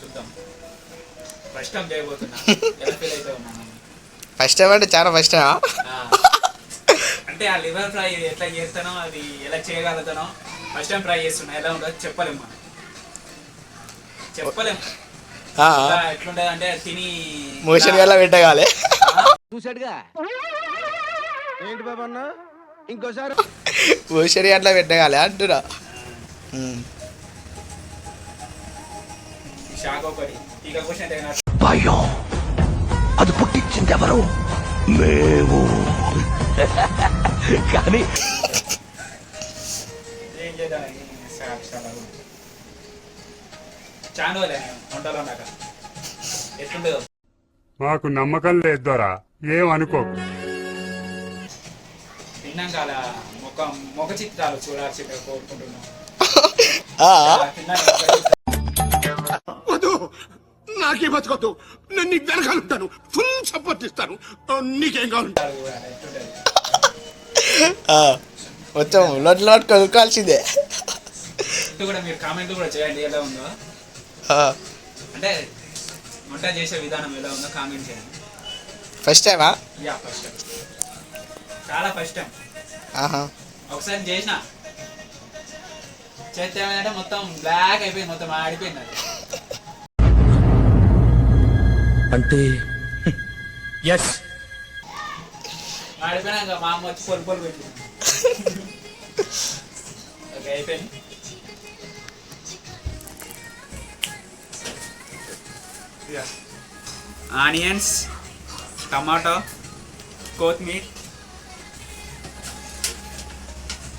చూద్దాం. First time చేయబోతున్నా, ఎలా feel అవుతావు? ఫస్ట్ టైం అంటే చాలా ఫస్ట్ టైం. అంటే ఆ లివర్ ఫ్రై ఎట్లా చేస్తానో, అది ఎలా చేయగలుగుతానో ఫస్ట్ టైం ట్రై చేస్తున్నా. ఎలా ఉండదు చెప్పలేము, మనం చెప్పలేము ఎట్లుంటది అంటే తిని మోషన్ ఎలా పెట్టగాలి చూసాడుగా. ఏంటి బాబు అన్న ఇంకోసారి మోషన్ అట్లా పెట్టగాలి అంటున్నా. షాక్ ఒకటి ఇక క్వశ్చన్ భయం అది పుట్టించింది ఎవరు? మేము. కానీ ఏం చేద్దాం, చాలా వంటలో ఉన్నాక ఎట్లుండదు. మాకు నమ్మకం లేదు దొరా, ఏం అనుకోకు. తిన్నాక అలా ముఖ చిత్రాలు చూడాల్సి కోరుకుంటున్నాం. నాకే బతకొద్దు, నేను నీకు వెనకాలంటాను, ఫుల్ సపోర్ట్ ఇస్తాను, నీకేం కావాలి. మొత్తం లోట్ కొనుక్కోవాల్సిందే. కూడా మీరు కామెంట్ కూడా చేయండి, ఎలా ఉందో అంటే వంట చేసే విధానం ఎలా ఉందో కామెంట్ చేయండి. ఫస్ట్ టైమా? యా ఫస్ట్ టైం, చాలా ఫస్ట్ టైం. ఒకసారి చేసిన చేస్తే ఏమైందంటే మొత్తం బ్లాక్ అయిపోయింది, మొత్తం ఆడిపోయింది. అది అంటే ఎస్ ఆడిపోయినాక మా అమ్మ వచ్చి పొలు పెట్టింది. ఓకే అయిపోయింది. ఆనియన్స్, టమాటో, కొత్తిమీర,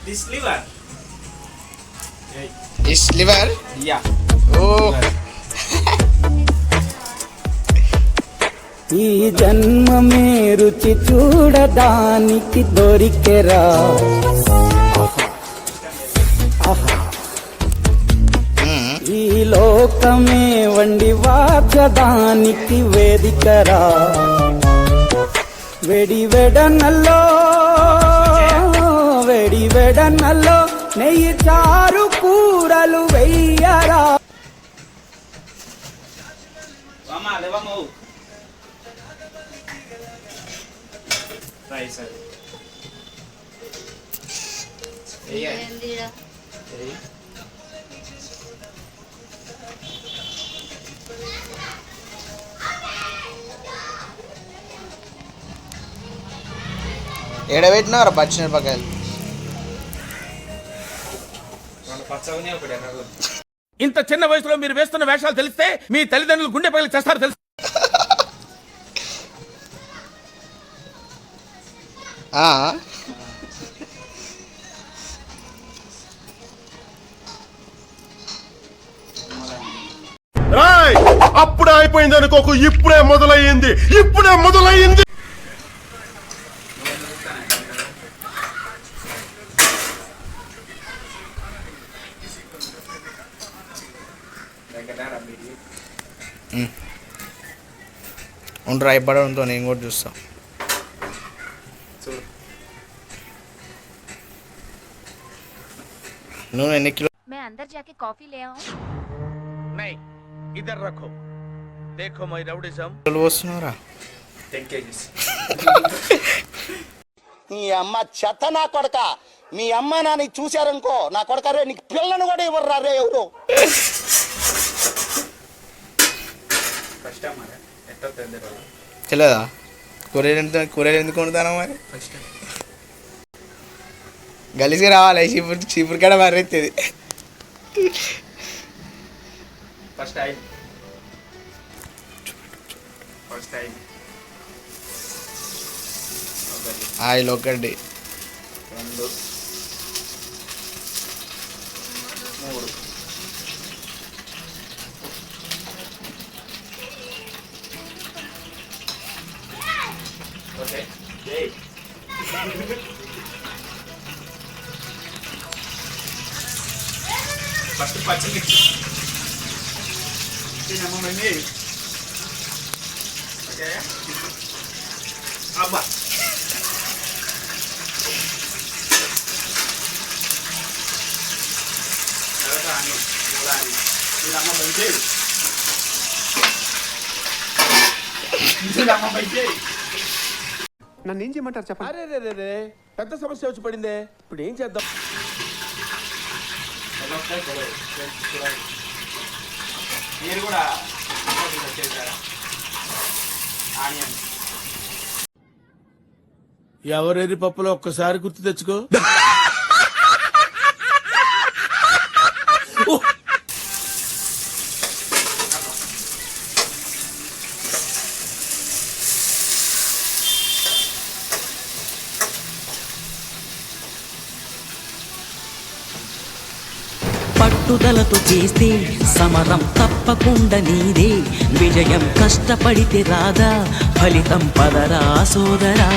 దిస్ లివర్ యా. ఓ ఈ జన్మమే రుచి చూడడానికి దొరికెరా. ఈ లోకమే వండి వాచడానికి వేదికరా. వెడి వెడనల్లో నెయ్యి చారు కూరలు వెయ్యరా. రైస్ ఎడబెట్టినారా పచ్చిమిరపకాయలు? పచ్చగానే ఒకటి ఎర్రగా. ఇంత చిన్న వయసులో మీరు వేస్తున్న వేషాలు తెలిస్తే మీ తల్లిదండ్రులు గుండె పగిలి చేస్తారు తెలుసు. అప్పుడే అయిపోయింది అనుకోకు, ఇప్పుడే మొదలయ్యింది. ఉండరా అయిపోవడంతో నేను కూడా చూస్తా. నువ్వు ఎన్ని కిలో? मैं अंदर जाके कॉफी ले आऊं? नहीं, इधर रखो. देखो मैं रउडिज्म. వస్తున్నారా? 10 kgs. నీ అమ్మ చెత్త నా కొడక. మీ అమ్మ నాని చూశారనుకో, నా కొడక రే నీకు పిల్లను కూడా ఇవ్వరు రే ఎవరు. తెలియదా? కూరలు ఎందుకు వండుతానా మరి? గలీజ్గా రావాలి, చీపురు కాడ మర్రెత్తది. ఫస్ట్ ఆయిల్ ఒకటి, 2, 3. ఓకే ఫస్ట్ పచ్చిమిర్చి తినమ్మని. ఓకే అబ్బా తర్వాత ఆనియన్, దీని అమ్మ బండి నన్ను ఏం చేయమంటారు చెప్పండి. అరే రే పెద్ద సమస్య వచ్చి పడిందే, ఇప్పుడు ఏం చేద్దాం? మీరు కూడా చేశారా? ఆనియన్ ఎవరెరి పప్పులో ఒక్కసారి గుర్తు తెచ్చుకో. పట్టుదలతో చేస్తే సమరం తప్పకుండా నీదే, విజయం కష్టపడితే రాదా, ఫలితం పదరా సోదరా.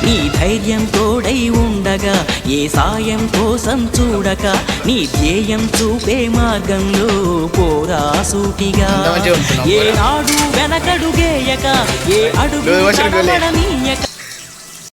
నీ ధైర్యం తోడై ఉండగా ఏ సాయం కోసం చూడక, నీ ధ్యేయం చూపే మార్గంలో పోరా సూటిగా. ఏ నాడు వెనకడుగేయక, ఏ అడుగు నడవడనీయక.